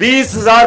20,000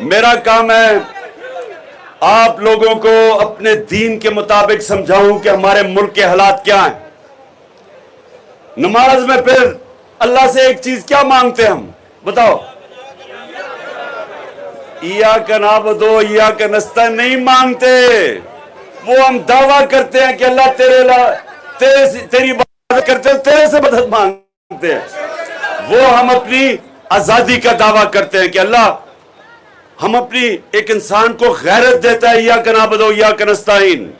میرا کام ہے آپ لوگوں کو اپنے دین کے مطابق سمجھاؤں کہ ہمارے ملک کے حالات کیا ہیں. نماز میں پھر اللہ سے ایک چیز کیا مانگتے ہیں ہم بتاؤ؟ ایاک نعبد و ایاک نستعین نہیں مانگتے. وہ ہم دعویٰ کرتے ہیں کہ اللہ تیری عبادت کرتے ہیں, تیرے سے مدد مانگتے ہیں. وہ ہم اپنی آزادی کا دعویٰ کرتے ہیں کہ اللہ ہم اپنی ایک انسان کو غیرت دیتا ہے ایاک نعبد و ایاک نستعین,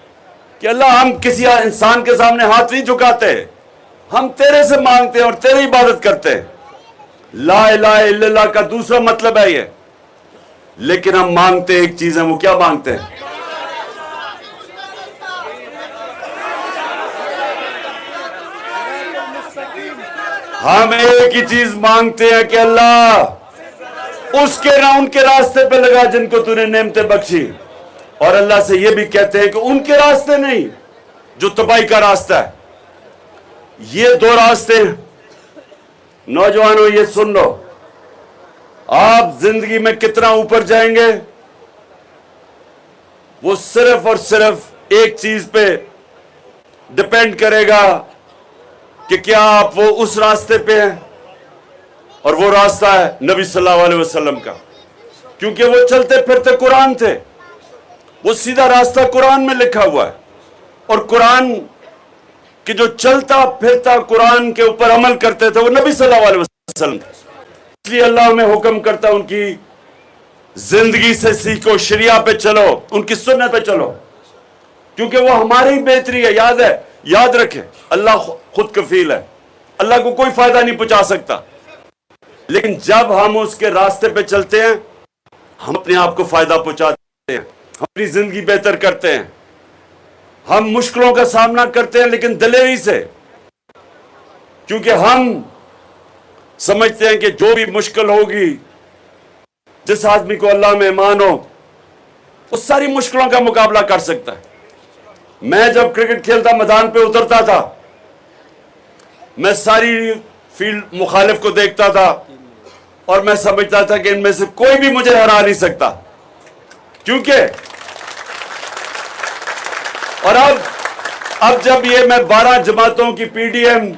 کہ اللہ ہم کسی انسان کے سامنے ہاتھ نہیں جھکاتے, ہم تیرے سے مانگتے ہیں اور تیری عبادت کرتے ہیں. لا الہ الا اللہ کا دوسرا مطلب ہے یہ. لیکن ہم مانگتے ایک چیز ہے, وہ کیا مانگتے ہیں؟ ہم ایک ہی چیز مانگتے ہیں کہ اللہ اس کے نہ ان کے راستے پہ لگا جن کو تو نے نعمتیں بخشی, اور اللہ سے یہ بھی کہتے ہیں کہ ان کے راستے نہیں جو تباہی کا راستہ ہے. یہ دو راستے ہیں. نوجوانوں یہ سن لو, آپ زندگی میں کتنا اوپر جائیں گے وہ صرف اور صرف ایک چیز پہ ڈپینڈ کرے گا کہ کیا آپ وہ اس راستے پہ ہیں, اور وہ راستہ ہے نبی صلی اللہ علیہ وسلم کا, کیونکہ وہ چلتے پھرتے قرآن تھے. وہ سیدھا راستہ قرآن میں لکھا ہوا ہے, اور قرآن کہ جو چلتا پھرتا قرآن کے اوپر عمل کرتے تھے وہ نبی صلی اللہ علیہ وسلم. اس لیے اللہ ہمیں حکم کرتا ان کی زندگی سے سیکھو, شریعہ پہ چلو, ان کی سنت پہ چلو, کیونکہ وہ ہماری بہتری ہے. یاد رکھیں اللہ خود کفیل ہے, اللہ کو کوئی فائدہ نہیں پہنچا سکتا. لیکن جب ہم اس کے راستے پہ چلتے ہیں ہم اپنے آپ کو فائدہ پہنچاتے ہیں, ہم اپنی زندگی بہتر کرتے ہیں. ہم مشکلوں کا سامنا کرتے ہیں لیکن دلیری سے, کیونکہ ہم سمجھتے ہیں کہ جو بھی مشکل ہوگی, جس آدمی کو اللہ میں ایمان ہو وہ ساری مشکلوں کا مقابلہ کر سکتا ہے. میں جب کرکٹ کھیلتا میدان پہ اترتا تھا, میں ساری فیلڈ مخالف کو دیکھتا تھا اور میں سمجھتا تھا کہ ان میں سے کوئی بھی مجھے ہرا نہیں سکتا, کیونکہ اور اب جب یہ میں 12 جماعتوں کی پی ڈی ایم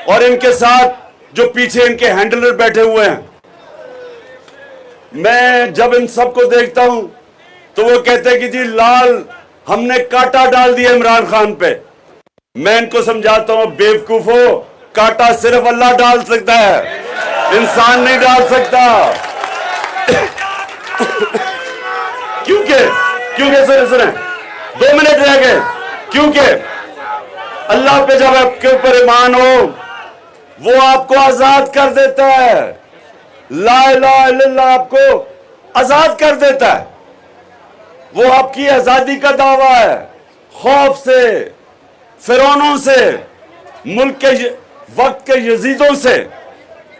اور ان کے ساتھ جو پیچھے ان کے ہینڈلر بیٹھے ہوئے ہیں, میں جب ان سب کو دیکھتا ہوں تو وہ کہتے ہیں کہ جی لال ہم نے کاٹا ڈال دیا عمران خان پہ. میں ان کو سمجھاتا ہوں بیوقوفو, کاٹا صرف اللہ ڈال سکتا ہے, انسان نہیں ڈال سکتا. کیونکہ سنیں 2 منٹ رہ گئے, کیونکہ اللہ پہ جب آپ کے اوپر ایمان ہو وہ آپ کو آزاد کر دیتا ہے. لا الہ الا اللہ آپ کو آزاد کر دیتا ہے. وہ آپ کی آزادی کا دعویٰ ہے. خوف سے, فرعونوں سے, ملک کے وقت کے یزیدوں سے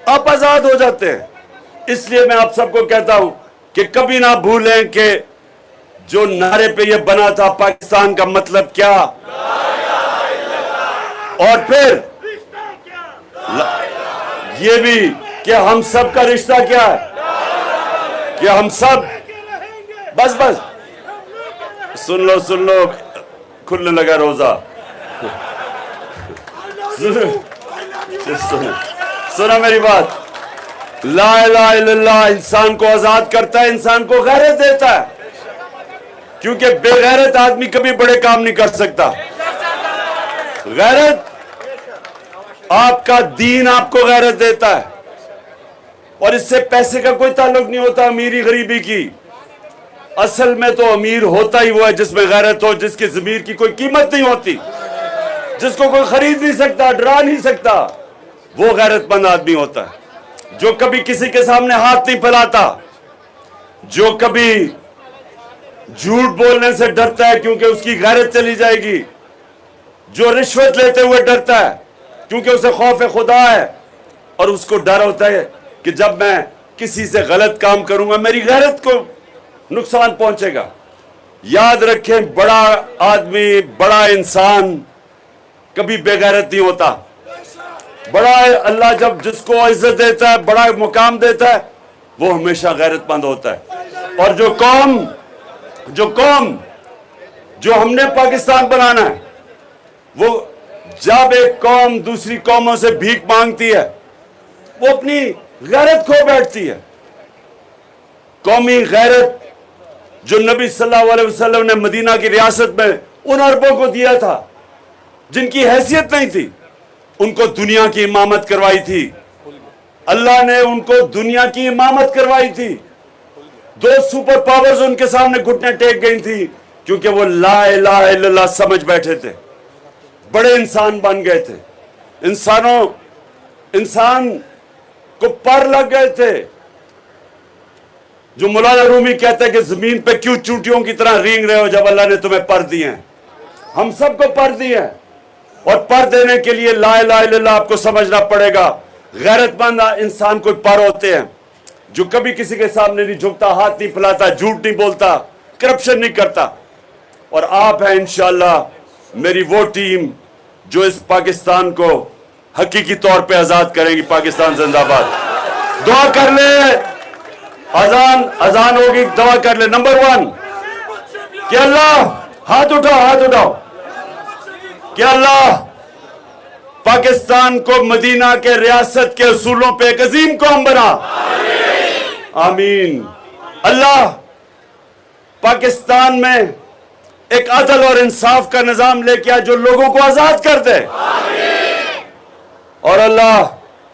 آپ آزاد ہو جاتے ہیں. اس لیے میں آپ سب کو کہتا ہوں کہ کبھی نہ بھولیں کہ جو نعرے پہ یہ بنا تھا پاکستان کا مطلب کیا, اور پھر یہ بھی کہ ہم سب کا رشتہ کیا ہے, کہ ہم سب بس سن لو کھلنے لگا روزہ. سنا میری بات. لا الہ الا اللہ انسان کو آزاد کرتا ہے, انسان کو غیرت دیتا ہے, کیونکہ بے غیرت آدمی کبھی بڑے کام نہیں کر سکتا. غیرت آپ کا دین آپ کو غیرت دیتا ہے, اور اس سے پیسے کا کوئی تعلق نہیں ہوتا امیری غریبی کی. اصل میں تو امیر ہوتا ہی وہ ہے جس میں غیرت ہو, جس کی ضمیر کی کوئی قیمت نہیں ہوتی, جس کو کوئی خرید نہیں سکتا, ڈرا نہیں سکتا. وہ غیرت مند آدمی ہوتا ہے جو کبھی کسی کے سامنے ہاتھ نہیں پھیلاتا, جو کبھی جھوٹ بولنے سے ڈرتا ہے کیونکہ اس کی غیرت چلی جائے گی, جو رشوت لیتے ہوئے ڈرتا ہے کیونکہ اسے خوف خدا ہے, اور اس کو ڈر ہوتا ہے کہ جب میں کسی سے غلط کام کروں گا میری غیرت کو نقصان پہنچے گا. یاد رکھیں بڑا آدمی, بڑا انسان کبھی بے غیرت نہیں ہوتا. بڑا اللہ جب جس کو عزت دیتا ہے, بڑا مقام دیتا ہے, وہ ہمیشہ غیرت مند ہوتا ہے. اور جو قوم جو ہم نے پاکستان بنانا ہے، وہ جب ایک قوم دوسری قوموں سے بھیک مانگتی ہے وہ اپنی غیرت کھو بیٹھتی ہے. قومی غیرت جو نبی صلی اللہ علیہ وسلم نے مدینہ کی ریاست میں ان عربوں کو دیا تھا جن کی حیثیت نہیں تھی، ان کو دنیا کی امامت کروائی تھی. اللہ نے ان کو دنیا کی امامت کروائی تھی. 2 سپر پاورز ان کے سامنے گھٹنے ٹیک گئی تھی کیونکہ وہ لا الہ الا اللہ سمجھ بیٹھے تھے، بڑے انسان بن گئے تھے. انسان کو پر لگ گئے تھے. جو مولانا رومی کہتے ہیں کہ زمین پہ کیوں چونٹیوں کی طرح رینگ رہے ہو جب اللہ نے تمہیں پر دیے ہیں. ہم سب کو پر دیے ہیں، اور پر دینے کے لیے لا الہ الا اللہ آپ کو سمجھنا پڑے گا. غیرت مند انسان کوئی پر ہوتے ہیں جو کبھی کسی کے سامنے نہیں جھکتا، ہاتھ نہیں پھیلاتا، جھوٹ نہیں بولتا، کرپشن نہیں کرتا. اور آپ ہیں انشاءاللہ میری وہ ٹیم جو اس پاکستان کو حقیقی طور پہ آزاد کرے گی. پاکستان زندہ باد. دعا کر لے، اذان ہوگی، دعا کر لے. نمبر 1 کہ اللہ، ہاتھ اٹھاؤ کہ اللہ پاکستان کو مدینہ کے ریاست کے اصولوں پہ ایک عظیم قوم بنا. آمین. اللہ پاکستان میں ایک عدل اور انصاف کا نظام لے کے آئے جو لوگوں کو آزاد کر دے. اور اللہ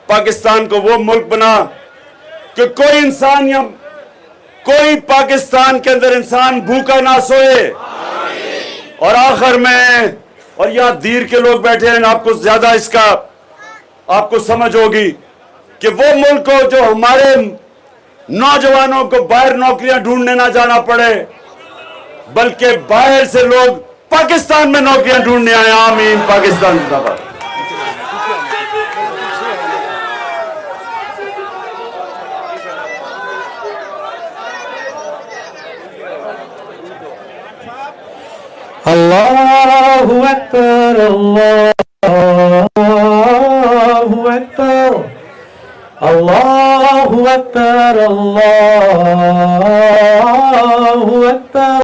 پاکستان کو وہ ملک بنا کہ کوئی انسان یا کوئی پاکستان کے اندر انسان بھوکا نہ سوئے. اور آخر میں، اور یہاں دیر کے لوگ بیٹھے ہیں، آپ کو زیادہ اس کا آپ کو سمجھ ہوگی کہ وہ ملک ہو جو ہمارے نوجوانوں کو باہر نوکریاں ڈھونڈنے نہ جانا پڑے، بلکہ باہر سے لوگ پاکستان میں نوکریاں ڈھونڈنے آئے. آمین. پاکستان زندہ باد. اللہ اکبر، اللہ اکبر، اللہ اکبر، اللہ اکبر.